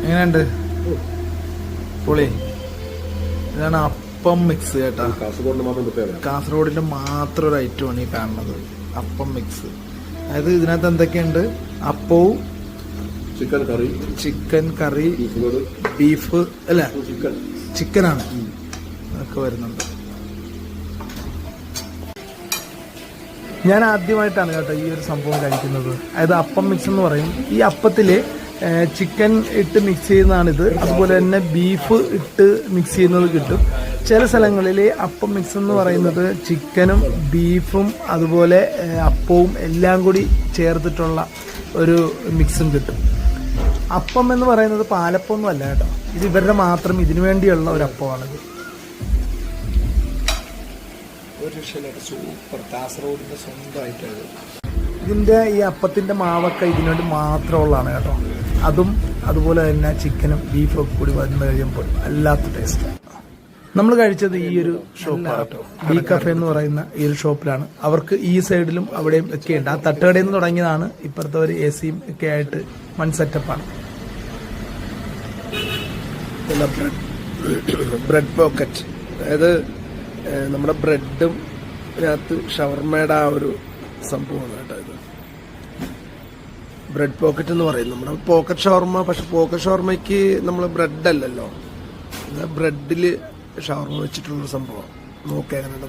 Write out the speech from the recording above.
എങ്ങനെയുണ്ട്? പൊളി. ഇതാണ് അപ്പം മിക്സ് കേട്ടാ. കാസർഗോഡിന്റെ മാത്രം ഒരു ഐറ്റമാണ് ഈ കാണുന്നത്, അപ്പം മിക്സ്. അതായത് ഇതിനകത്ത് എന്തൊക്കെയുണ്ട്? അപ്പവും ചിക്കൻ കറി, ബീഫ് അല്ല ചിക്കനാണ് അതൊക്കെ വരുന്നുണ്ട്. ഞാൻ ആദ്യമായിട്ടാണ് കേട്ടോ ഈ ഒരു സംഭവം കഴിക്കുന്നത്. അതായത് അപ്പം മിക്സ് എന്ന് പറയും. ഈ അപ്പത്തില് ചിക്കൻ ഇട്ട് മിക്സ് ചെയ്യുന്നതാണിത്. അതുപോലെ തന്നെ ബീഫ് ഇട്ട് മിക്സ് ചെയ്യുന്നത് കിട്ടും. ചില സ്ഥലങ്ങളിൽ അപ്പം മിക്സ് എന്ന് പറയുന്നത് ചിക്കനും ബീഫും അതുപോലെ അപ്പവും എല്ലാം കൂടി ചേർത്തിട്ടുള്ള ഒരു മിക്സും കിട്ടും. അപ്പം എന്ന് പറയുന്നത് പാലപ്പൊന്നും അല്ല കേട്ടോ, ഇത് ഇവരുടെ മാത്രം ഇതിനു വേണ്ടിയുള്ള ഒരു അപ്പമാണിത്. ഒരു രക്ഷയില്ലാത്ത സൂപ്പർ കാസർഗോഡിന്റെ സ്വന്തമായിട്ടാണ്. ഇതിന്റെ ഈ അപ്പത്തിന്റെ മാവൊക്കെ ഇതിനുവേണ്ടി മാത്രമുള്ളതാണ് കേട്ടോ. അതും അതുപോലെ തന്നെ ചിക്കനും ബീഫും ഒക്കെ കൂടി വന്നു കഴിയുമ്പോൾ അല്ലാത്ത ടേസ്റ്റാണ്. നമ്മൾ കഴിച്ചത് ഈ ഒരു ഷോപ്പാണ്, ബി കഫേ എന്ന് പറയുന്ന ഈ ഒരു ഷോപ്പിലാണ്. അവർക്ക് ഈ സൈഡിലും അവിടെയും ഒക്കെ ഉണ്ട്. ആ തട്ടുകടയിൽ നിന്ന് തുടങ്ങിയതാണ്. ഇപ്പുറത്തെ ഒരു എ സിയും ഒക്കെ ആയിട്ട് വൺ സെറ്റപ്പാണ്. ബ്രെഡ് പോക്കറ്റ്, അതായത് നമ്മുടെ ബ്രെഡും അതിനകത്ത് ഷവർമയുടെ ആ ഒരു സംഭവമാണ് കേട്ടോ ഇത്. ബ്രെഡ് പോക്കറ്റ് എന്ന് പറയും. നമ്മുടെ പോക്കറ്റ് ഷവർമ, പക്ഷെ പോക്കറ്റ് ഷവർമയ്ക്ക് നമ്മൾ ബ്രെഡ് അല്ലല്ലോ, ബ്രെഡില് ഷവർമ വെച്ചിട്ടുള്ളൊരു സംഭവം. നോക്കാം എങ്ങനെ